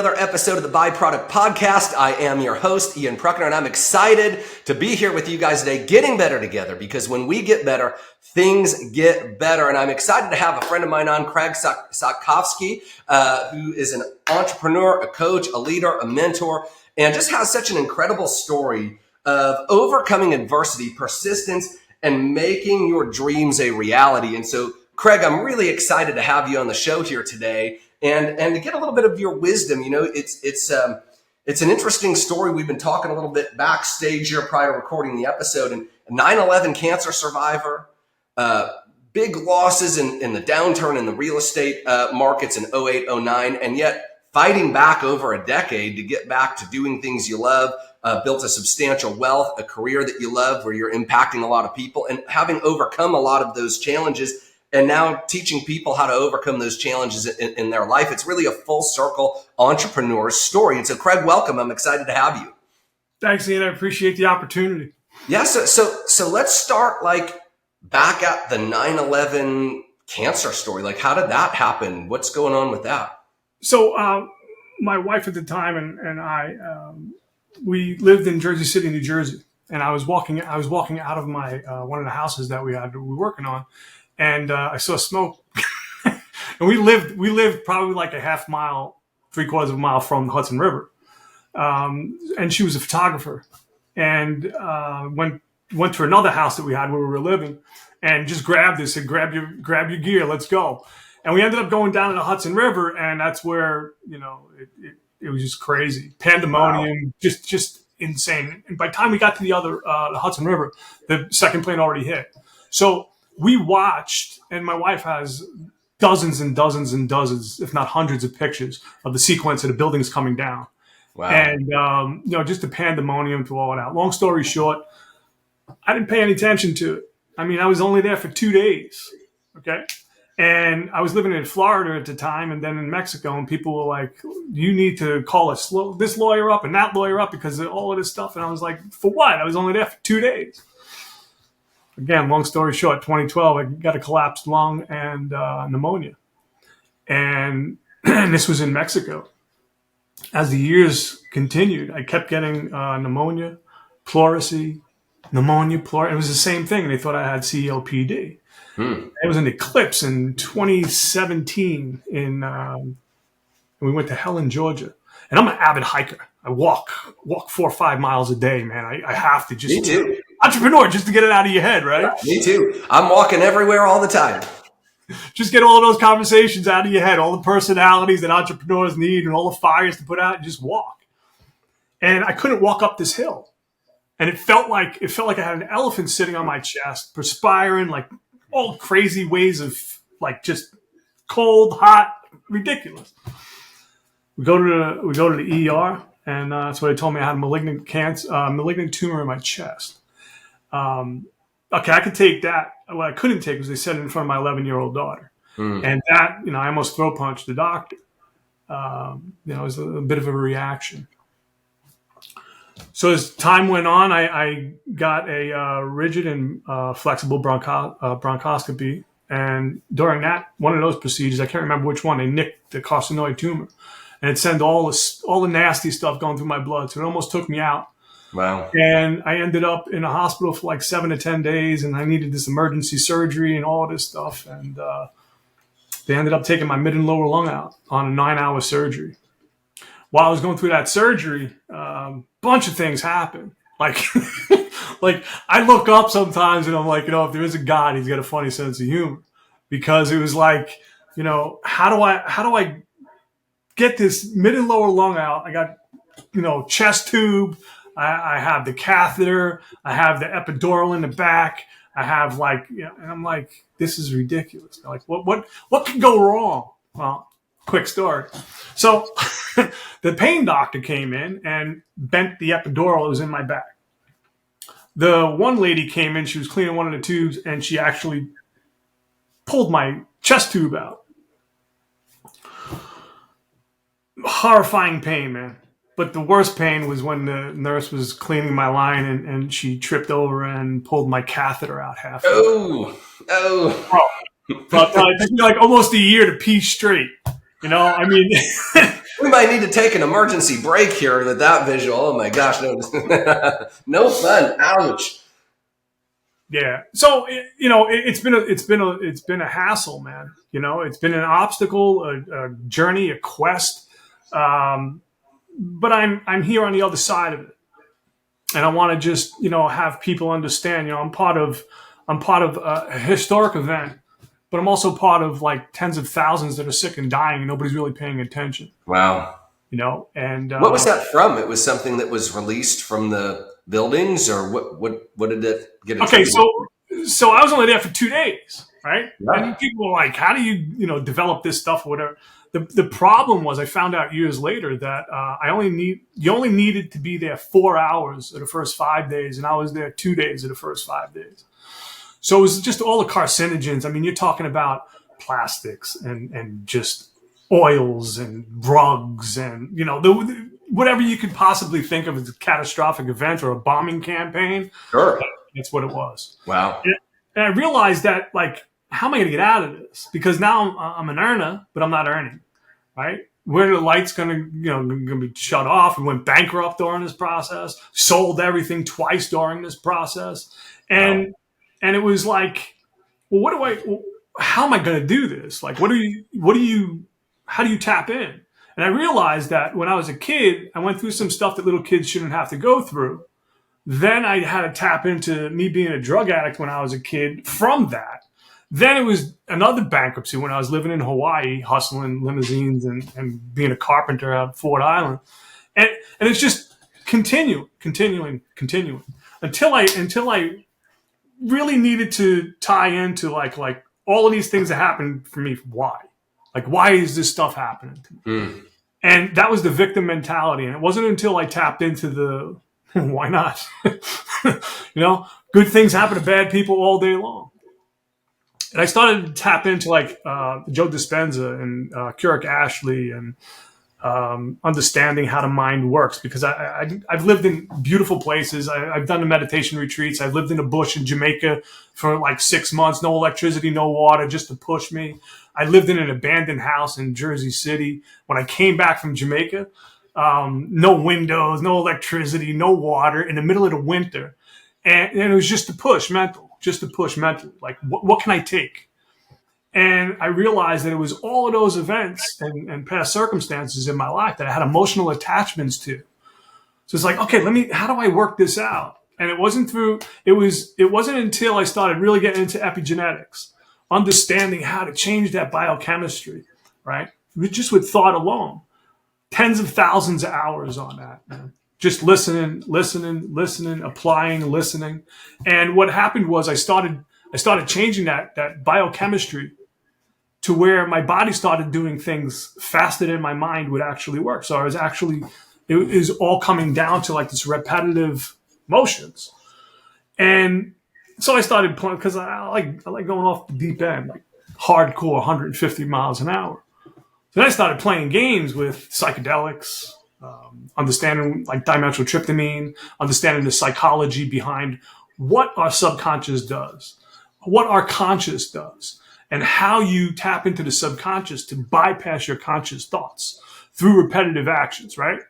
another episode of the ByProduct Podcast. I am your host, Ian Pruckner, and I'm excited to be here with you guys today, getting better together, because when we get better, things get better. And I'm excited to have a friend of mine on, Craig Sotkovsky, who is an entrepreneur, a coach, a leader, a mentor, and just has such an incredible story of overcoming adversity, persistence, and making your dreams a reality. And so, Craig, I'm really excited to have you on the show here today. And to get a little bit of your wisdom. You know, it's an interesting story. We've been talking a little bit backstage here prior to recording the episode. And 9/11 cancer survivor, big losses in the downturn in the real estate markets in 08, 09, and yet fighting back over a decade to get back to doing things you love, built a substantial wealth, a career that you love where you're impacting a lot of people, and having overcome a lot of those challenges. And now teaching people how to overcome those challenges in their life. It's really a full circle entrepreneur story. And so, Craig, welcome. I'm excited to have you. Thanks, Ian. I appreciate the opportunity. Yeah. So let's start back at the 9/11 cancer story. How did that happen? What's going on with that? So my wife at the time and I, we lived in Jersey City, New Jersey. And I was walking out of my one of the houses that we were working on. And I saw smoke, and we lived probably like a half mile, 3/4 of a mile from the Hudson River. And she was a photographer, and went to another house that we had where we were living, and just grabbed this and grab your gear, let's go. And we ended up going down to the Hudson River, and that's where it was just crazy, pandemonium, wow. just insane. And by the time we got to the Hudson River, the second plane already hit. So we watched, and my wife has dozens and dozens and dozens, if not hundreds of pictures of the sequence of the buildings coming down. Wow. And, just the pandemonium to all that. Long story short, I didn't pay any attention to it. I mean, I was only there for 2 days. Okay. And I was living in Florida at the time and then in Mexico, and people were like, you need to call this lawyer up and that lawyer up because of all of this stuff. And I was like, for what? I was only there for 2 days. Again, long story short, 2012, I got a collapsed lung and pneumonia. And this was in Mexico. As the years continued, I kept getting pneumonia, pleurisy, pneumonia, pleurisy. It was the same thing. They thought I had COPD. It was an eclipse in 2017 we went to Helen, Georgia. And I'm an avid hiker. I walk 4 or 5 miles a day, man. I have to just... Me too. Entrepreneur, just to get it out of your head, right? Yeah, me too. I'm walking everywhere all the time. Just get all of those conversations out of your head, all the personalities that entrepreneurs need and all the fires to put out, and just walk. And I couldn't walk up this hill. And it felt like I had an elephant sitting on my chest, perspiring, all crazy ways of just cold, hot, ridiculous. We go to the ER, and that's what they told me. I had a malignant tumor in my chest. Okay, I could take that. What I couldn't take was they said it in front of my 11-year-old daughter. And that, I almost throat punched the doctor. It was a bit of a reaction. So as time went on, I got a rigid and flexible bronchoscopy. And during one of those procedures, I can't remember which one, they nicked the carcinoid tumor. And it sent all the nasty stuff going through my blood. So it almost took me out. Wow. And I ended up in a hospital for 7 to 10 days, and I needed this emergency surgery and all this stuff. And they ended up taking my mid and lower lung out on a 9-hour surgery. While I was going through that surgery, a bunch of things happened. I look up sometimes and I'm like, if there is a God, he's got a funny sense of humor, because it was how do I get this mid and lower lung out? I got, chest tube. I have the catheter. I have the epidural in the back. I have and I'm like, this is ridiculous. They're like, what can go wrong? Well, quick story. So the pain doctor came in and bent the epidural that was in my back. The one lady came in, she was cleaning one of the tubes, and she actually pulled my chest tube out. Horrifying pain, man. But the worst pain was when the nurse was cleaning my line and she tripped over and pulled my catheter out half. Oh. Bro, it took me almost a year to pee straight. I mean, We might need to take an emergency break here with that visual. Oh my gosh, no, no fun. Ouch. Yeah. So it's been a hassle, man. It's been an obstacle, a journey, a quest. But I'm here on the other side of it, and I want to just have people understand. I'm part of a historic event, but I'm also part of like tens of thousands that are sick and dying, and nobody's really paying attention. Wow. And what was that from? It was something that was released from the buildings, or what did it get? Okay, so I was only there for 2 days, right? Right. And people were like, "How do you develop this stuff or whatever?" The problem was, I found out years later that you only needed to be there 4 hours of the first 5 days, and I was there 2 days of the first 5 days. So it was just all the carcinogens. I mean, you're talking about plastics and just oils and drugs and whatever you could possibly think of as a catastrophic event or a bombing campaign. Sure. That's what it was. Wow. And I realized that, like, how am I going to get out of this? Because now I'm an earner, but I'm not earning, right? Where are the lights going to be shut off? We went bankrupt during this process, sold everything twice during this process. And it was like, well, how am I going to do this? Like, how do you tap in? And I realized that when I was a kid, I went through some stuff that little kids shouldn't have to go through. Then I had to tap into me being a drug addict when I was a kid from that. Then it was another bankruptcy when I was living in Hawaii, hustling limousines and being a carpenter out of Fort Island. And it's just continuing until I really needed to tie into like all of these things that happened for me. Why? Like, why is this stuff happening to me? Mm. And that was the victim mentality. And it wasn't until I tapped into the why not? Good things happen to bad people all day long. And I started to tap into like Joe Dispenza and Keurig Ashley and understanding how the mind works, because I've lived in beautiful places. I've done the meditation retreats. I've lived in a bush in Jamaica for like 6 months, no electricity, no water, just to push me. I lived in an abandoned house in Jersey City. When I came back from Jamaica, no windows, no electricity, no water in the middle of the winter. And it was just to push mental. Like, what can I take? And I realized that it was all of those events and past circumstances in my life that I had emotional attachments to. So it's like, okay, how do I work this out? And it wasn't until I started really getting into epigenetics, understanding how to change that biochemistry, right? Just with thought alone. Tens of thousands of hours on that, man. Just listening, applying, listening. And what happened was I started changing that biochemistry to where my body started doing things faster than my mind would actually work. So it was all coming down to like this repetitive motions. And so I started playing, because I like going off the deep end, like hardcore 150 miles an hour. So then I started playing games with psychedelics, understanding like dimethyltryptamine, understanding the psychology behind what our subconscious does, what our conscious does, and how you tap into the subconscious to bypass your conscious thoughts through repetitive actions, right?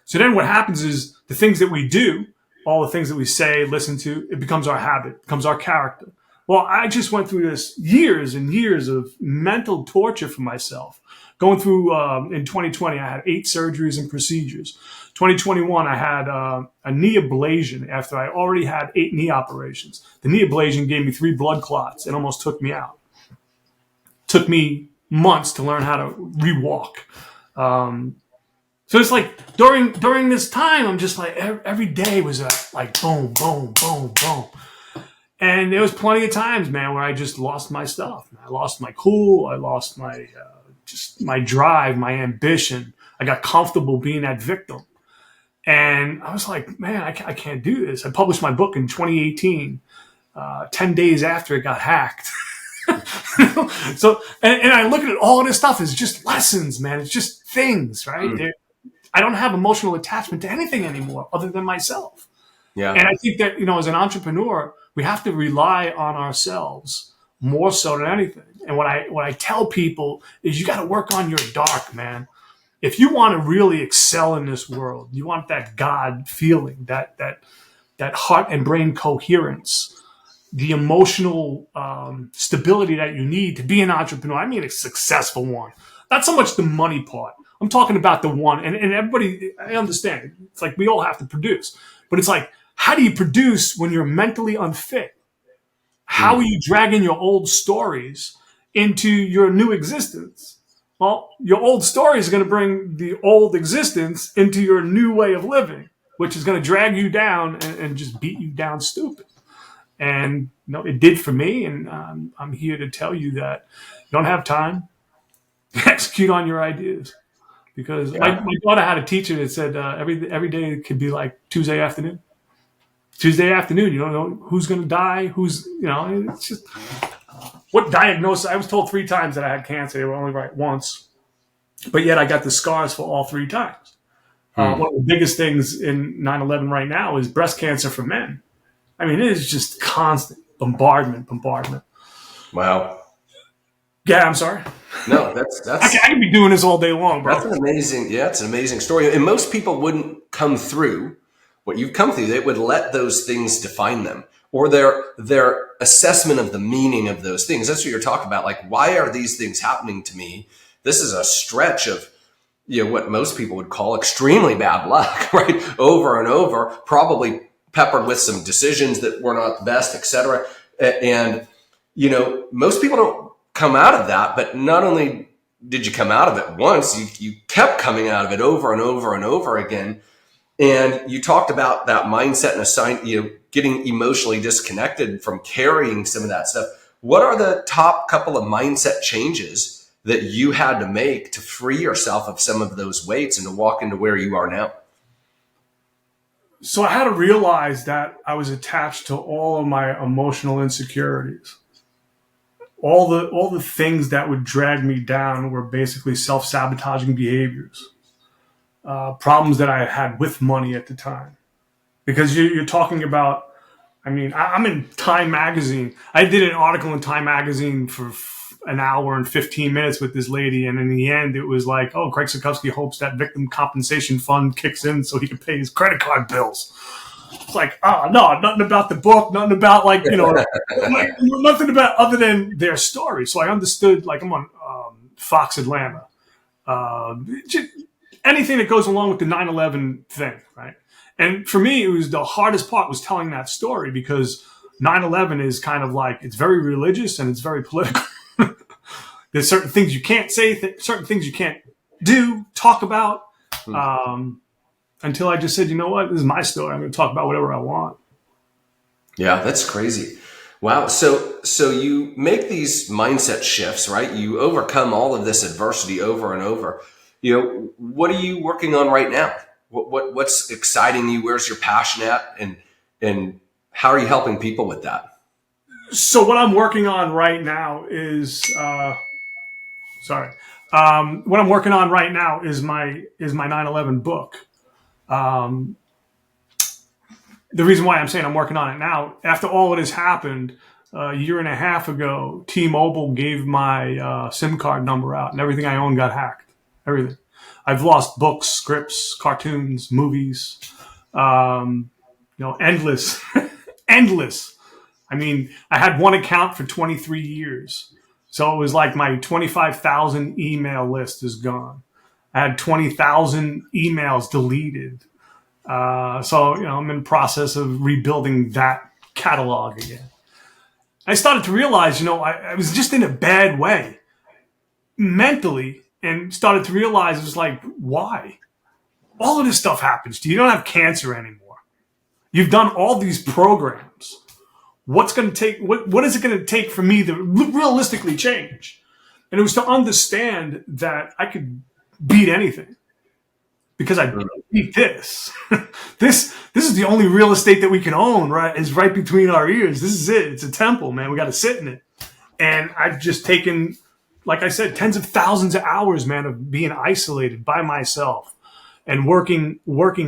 So then what happens is the things that we do, all the things that we say, listen to, it becomes our habit, becomes our character. Well, I just went through this years and years of mental torture for myself. Going through, in 2020, I had 8 surgeries and procedures. 2021, I had a knee ablation after I already had 8 knee operations. The knee ablation gave me 3 blood clots and almost took me out. Took me months to learn how to re-walk. So it's like during this time, I'm just like, every day was like boom, boom, boom, boom. And there was plenty of times, man, where I just lost my stuff. I lost my cool. I lost my just my drive, my ambition. I got comfortable being that victim. And I was like, man, I can't do this. I published my book in 2018, 10 days after it got hacked. So, and I look at it, all of this stuff is just lessons, man. It's just things, right? I don't have emotional attachment to anything anymore other than myself. Yeah. And I think that, as an entrepreneur, we have to rely on ourselves more so than anything. And what I tell people is you got to work on your dark, man. if you want to really excel in this world, you want that God feeling, that heart and brain coherence, the emotional stability that you need to be an entrepreneur. I mean, a successful one. Not so much the money part. I'm talking about the one, and everybody, I understand. It's like we all have to produce. But it's like, how do you produce when you're mentally unfit? How are you dragging your old stories into your new existence? Well, your old stories are going to bring the old existence into your new way of living, which is going to drag you down and just beat you down stupid. And it did for me, and I'm here to tell you that you don't have time. Execute on your ideas. Because my daughter had a teacher that said every day could be like Tuesday afternoon. Tuesday afternoon, you don't know who's going to die, it's just what diagnosis. I was told 3 times that I had cancer. They were only right once, but yet I got the scars for all 3 times. One of the biggest things in 9/11 right now is breast cancer for men. I mean, it is just constant bombardment. Wow. Yeah, I'm sorry. No, that's I can be doing this all day long, bro. That's it's an amazing story. And most people wouldn't come through what you've come through. They would let those things define them, or their assessment of the meaning of those things. That's what you're talking about. Like, why are these things happening to me? This is a stretch of, what most people would call extremely bad luck, right? Over and over, probably peppered with some decisions that were not the best, et cetera. And, most people don't come out of that, but not only did you come out of it once, you kept coming out of it over and over and over again. And you talked about that mindset and getting emotionally disconnected from carrying some of that stuff. What are the top couple of mindset changes that you had to make to free yourself of some of those weights and to walk into where you are now? So I had to realize that I was attached to all of my emotional insecurities. All the things that would drag me down were basically self-sabotaging behaviors. Problems that I had with money at the time. Because you're talking about, I'm in Time Magazine. I did an article in Time Magazine for an hour and 15 minutes with this lady. And in the end, it was like, Craig Sotkovsky hopes that victim compensation fund kicks in so he can pay his credit card bills. It's like, no, nothing about the book, nothing about nothing about other than their story. So I understood, I'm on Fox Atlanta. Anything that goes along with the 9/11 thing, right? And for me, it was the hardest part was telling that story because 9/11 is kind of like, it's very religious and it's very political. There's certain things you can't say, certain things you can't do, talk about. Until I just said, you know what, this is my story. I'm going to talk about whatever I want. Yeah, that's crazy. Wow. So you make these mindset shifts, right? You overcome all of this adversity over and over. What are you working on right now? What's exciting you? Where's your passion at? And how are you helping people with that? So what I'm working on right now is, what I'm working on right now is my 9/11 book. The reason why I'm saying I'm working on it now, after all it has happened, a year and a half ago, T-Mobile gave my SIM card number out and everything I own got hacked. Everything. I've lost books, scripts, cartoons, movies, endless, endless. I had one account for 23 years. So it was like my 25,000 email list is gone. I had 20,000 emails deleted. I'm in the process of rebuilding that catalog again. I started to realize, I was just in a bad way mentally and started to realize it was like, why? All of this stuff happens to you. You don't have cancer anymore. You've done all these programs. What's going to take? What is it going to take for me to realistically change? And it was to understand that I could beat anything because I beat this. This is the only real estate that we can own, right? It's right between our ears. This is it. It's a temple, man. We got to sit in it. And I've just taken, like I said, tens of thousands of hours, man, of being isolated by myself and working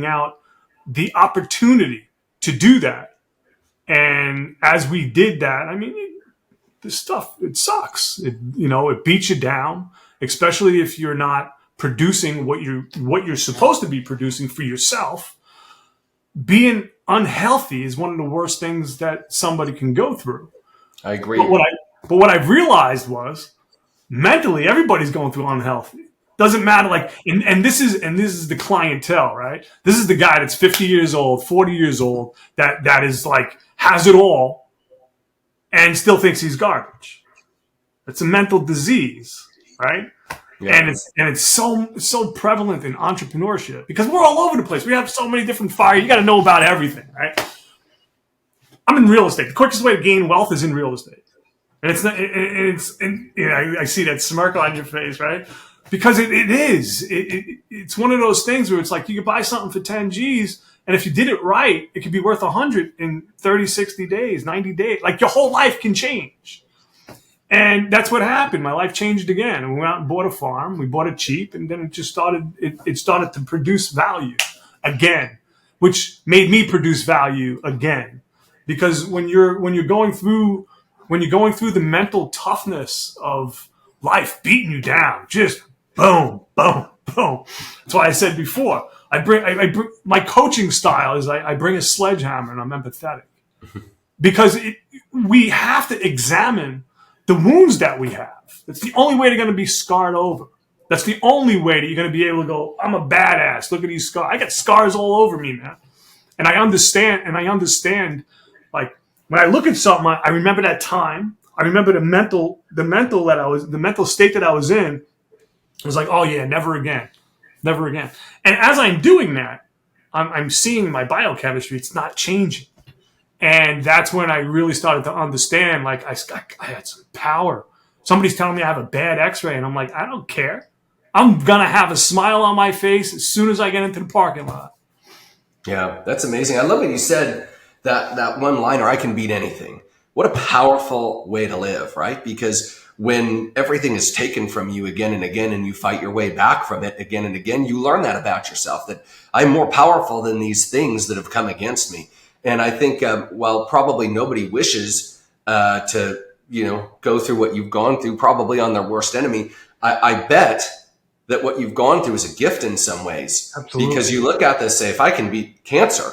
out the opportunity to do that. And as we did that, this stuff, it sucks. It beats you down, especially if you're not producing what you're supposed to be producing for yourself, being unhealthy is one of the worst things that somebody can go through. I agree. But what I've realized was mentally everybody's going through unhealthy. Doesn't matter, like, and this is the clientele, right? This is the guy that's 50 years old, 40 years old, that is like has it all and still thinks he's garbage. It's a mental disease, right? Yeah. And it's so prevalent in entrepreneurship because we're all over the place. We have so many different fires. You got to know about everything, right? I'm in real estate. The quickest way to gain wealth is in real estate, and I see that smirk on your face, right? Because it's one of those things where it's like you could buy something for 10 G's, and if you did it right, it could be worth 100 in 30, 60 days, 90 days. Like your whole life can change. And that's what happened. My life changed again. And we went out and bought a farm. We bought it cheap, and then it started to produce value again, which made me produce value again. Because when you're going through the mental toughness of life beating you down, just boom, boom, boom. That's why I said before, I bring my coaching style is I bring a sledgehammer and I'm empathetic. Because we have to examine the wounds that we have. That's the only way they're going to be scarred over. That's the only way that you're going to be able to go, I'm a badass. Look at these scars. I got scars all over me, man. And I understand, like, when I look at something, I remember that time. I remember the mental state that I was in. I was like, oh yeah, never again. Never again. And as I'm doing that, I'm seeing my biochemistry, it's not changing. And that's when I really started to understand, like, I had some power. Somebody's telling me I have a bad x-ray, and I'm like, I don't care. I'm going to have a smile on my face as soon as I get into the parking lot. Yeah, that's amazing. I love what you said, that one-liner, I can beat anything. What a powerful way to live, right? Because when everything is taken from you again and again, and you fight your way back from it again and again, you learn that about yourself, that I'm more powerful than these things that have come against me. And I think, while probably nobody wishes to, go through what you've gone through, probably on their worst enemy, I bet that what you've gone through is a gift in some ways. Absolutely. Because you look at this, say, if I can beat cancer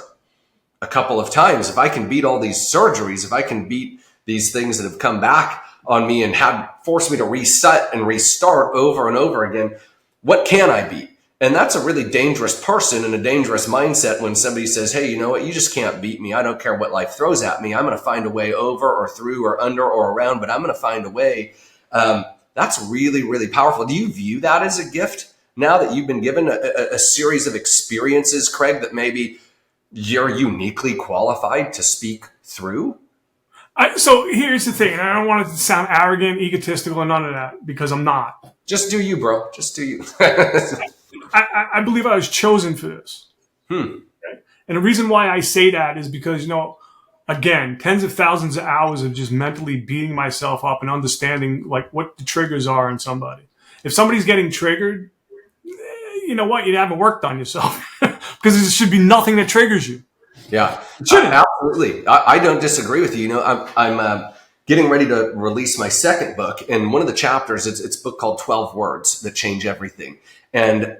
a couple of times, if I can beat all these surgeries, if I can beat these things that have come back on me and forced me to reset and restart over and over again, what can I beat? And that's a really dangerous person and a dangerous mindset when somebody says, hey, you know what? You just can't beat me. I don't care what life throws at me. I'm going to find a way over or through or under or around, but I'm going to find a way. That's really, really powerful. Do you view that as a gift now that you've been given a series of experiences, Craig, that maybe you're uniquely qualified to speak through? So here's the thing. And I don't want it to sound arrogant, egotistical, or none of that, because I'm not. Just do you, bro. Just do you. I believe I was chosen for this. Okay? And the reason why I say that is because, again, tens of thousands of hours of just mentally beating myself up and understanding like what the triggers are in somebody. If somebody's getting triggered, you know what? You haven't worked on yourself because there should be nothing that triggers you. Yeah, absolutely. I don't disagree with you. I'm getting ready to release my second book. And one of the chapters, it's a book called 12 Words That Change Everything. And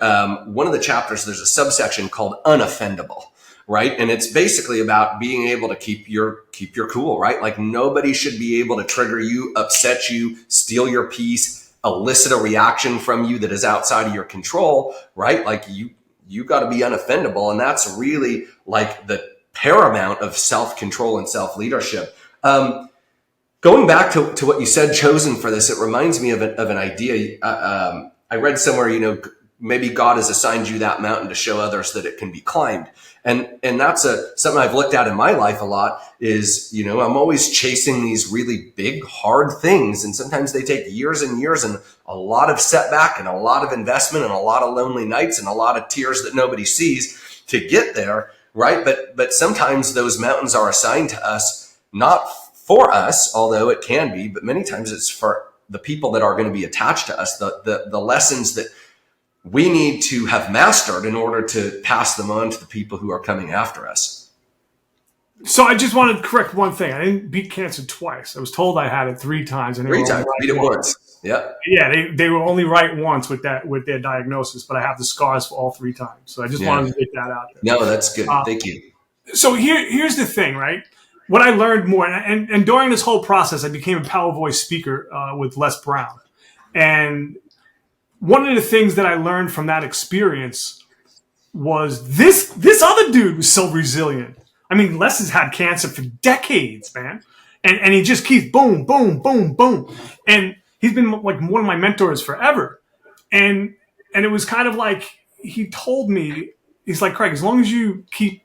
one of the chapters, there's a subsection called Unoffendable, right? And it's basically about being able to keep your cool, right? Like nobody should be able to trigger you, upset you, steal your peace, elicit a reaction from you that is outside of your control, right? Like you got to be unoffendable. And that's really like the paramount of self-control and self-leadership. Going back to what you said, chosen for this, it reminds me of an idea. I read somewhere, maybe God has assigned you that mountain to show others that it can be climbed. And that's something I've looked at in my life a lot is, I'm always chasing these really big, hard things. And sometimes they take years and years and a lot of setback and a lot of investment and a lot of lonely nights and a lot of tears that nobody sees to get there. Right. But sometimes those mountains are assigned to us, not for us, although it can be, but many times it's for the people that are going to be attached to us, the lessons that we need to have mastered in order to pass them on to the people who are coming after us. So I just wanted to correct one thing. I didn't beat cancer twice. I was told I had it 3 times. And 3 times, beat it once. Yeah. Yeah, they were only right once with their diagnosis, but I have the scars for all 3 times. So I just wanted to get that out there. No, that's good. Thank you. So here's the thing, right? What I learned more, and during this whole process, I became a Power Voice speaker with Les Brown. And one of the things that I learned from that experience was this other dude was so resilient. I mean, Les has had cancer for decades, man. And he just keeps boom, boom, boom, boom. And he's been like one of my mentors forever. And it was kind of like he told me, he's like, Craig, as long as you keep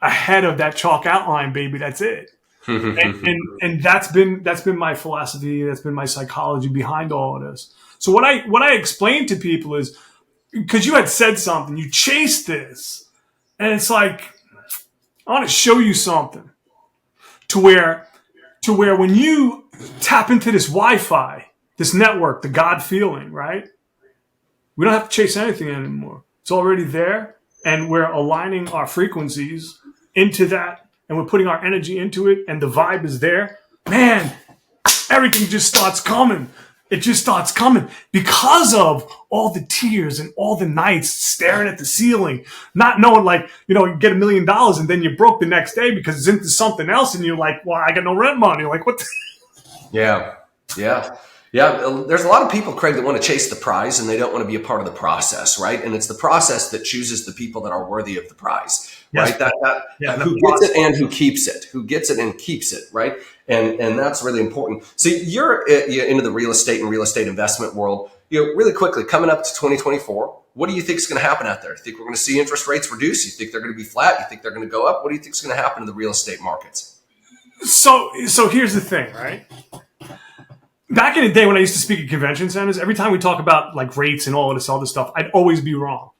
ahead of that chalk outline, baby, that's it. and that's been my philosophy. That's been my psychology behind all of this. So what I explain to people is, because you had said something, you chased this, and it's like, I want to show you something to where when you tap into this Wi-Fi, this network, the God feeling, right? We don't have to chase anything anymore. It's already there, and we're aligning our frequencies into that, and we're putting our energy into it, and the vibe is there. Man, everything just starts coming. It just starts coming because of all the tears and all the nights staring at the ceiling, not knowing, like, you get $1 million and then you're broke the next day because it's into something else, and you're like, well, I got no rent money. Like, what? Yeah. There's a lot of people, Craig, that want to chase the prize and they don't want to be a part of the process, right? And it's the process that chooses the people that are worthy of the prize, right? Who gets it and who keeps it, who gets it and keeps it, right? And that's really important. So you're into the real estate and real estate investment world. Really quickly, coming up to 2024, what do you think is going to happen out there? You think we're going to see interest rates reduce? You think they're going to be flat? You think they're going to go up? What do you think is going to happen to the real estate markets? So here's the thing, right? Back in the day when I used to speak at convention centers, every time we talk about like rates and all of this other stuff, I'd always be wrong.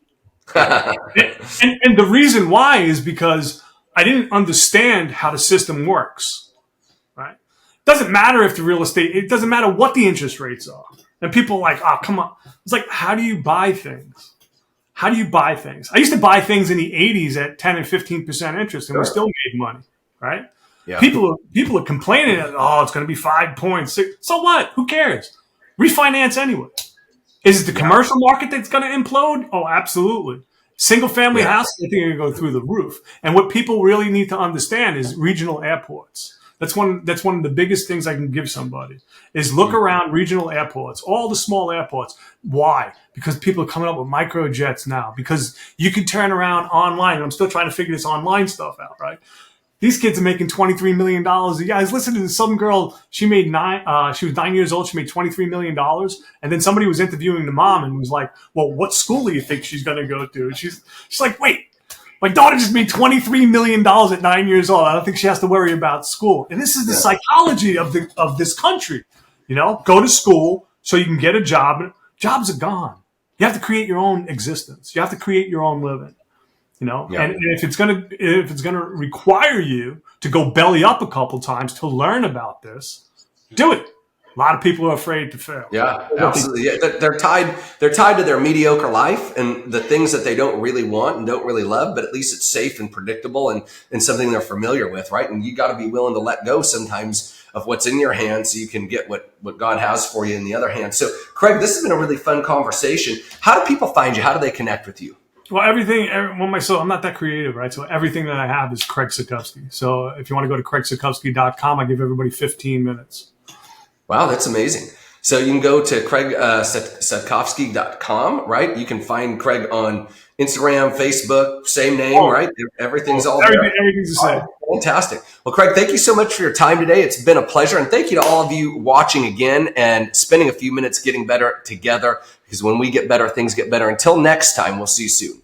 and the reason why is because I didn't understand how the system works, right? It doesn't matter if the real estate, it doesn't matter what the interest rates are. And people are like, oh, come on. It's like, how do you buy things? How do you buy things? I used to buy things in the 80s at 10 and 15% interest, and we still made money, right? Yeah. People are complaining that, oh, it's going to be 5.6. So what? Who cares? Refinance anyway. Is it the commercial market that's going to implode? Oh, absolutely. Single family houses, I think, are going to go through the roof. And what people really need to understand is regional airports. That's one of the biggest things I can give somebody is look around regional airports, all the small airports. Why? Because people are coming up with microjets now. Because you can turn around online. I'm still trying to figure this online stuff out, right? These kids are making $23 million. You guys, listen to some girl. She was 9 years old. She made $23 million. And then somebody was interviewing the mom and was like, well, what school do you think she's going to go to? And she's like, wait, my daughter just made $23 million at 9 years old. I don't think she has to worry about school. And this is the psychology of this country. Go to school so you can get a job. Jobs are gone. You have to create your own existence. You have to create your own living. And if it's gonna require you to go belly up a couple times to learn about this, do it. A lot of people are afraid to fail. Yeah, absolutely. Yeah, they're tied to their mediocre life and the things that they don't really want and don't really love, but at least it's safe and predictable and something they're familiar with, right? And you got to be willing to let go sometimes of what's in your hand so you can get what God has for you in the other hand. So, Craig, this has been a really fun conversation. How do people find you? How do they connect with you? Well, I'm not that creative, right? So everything that I have is Craig Sotkovsky. So if you want to go to craigsotkovsky.com, I give everybody 15 minutes. Wow, that's amazing. So you can go to craigsotkovsky.com, right? You can find Craig on Instagram, Facebook, same name, right? Everything's all there. Everything's the same. Oh, fantastic. Well, Craig, thank you so much for your time today. It's been a pleasure. And thank you to all of you watching again and spending a few minutes getting better together, because when we get better, things get better. Until next time, we'll see you soon.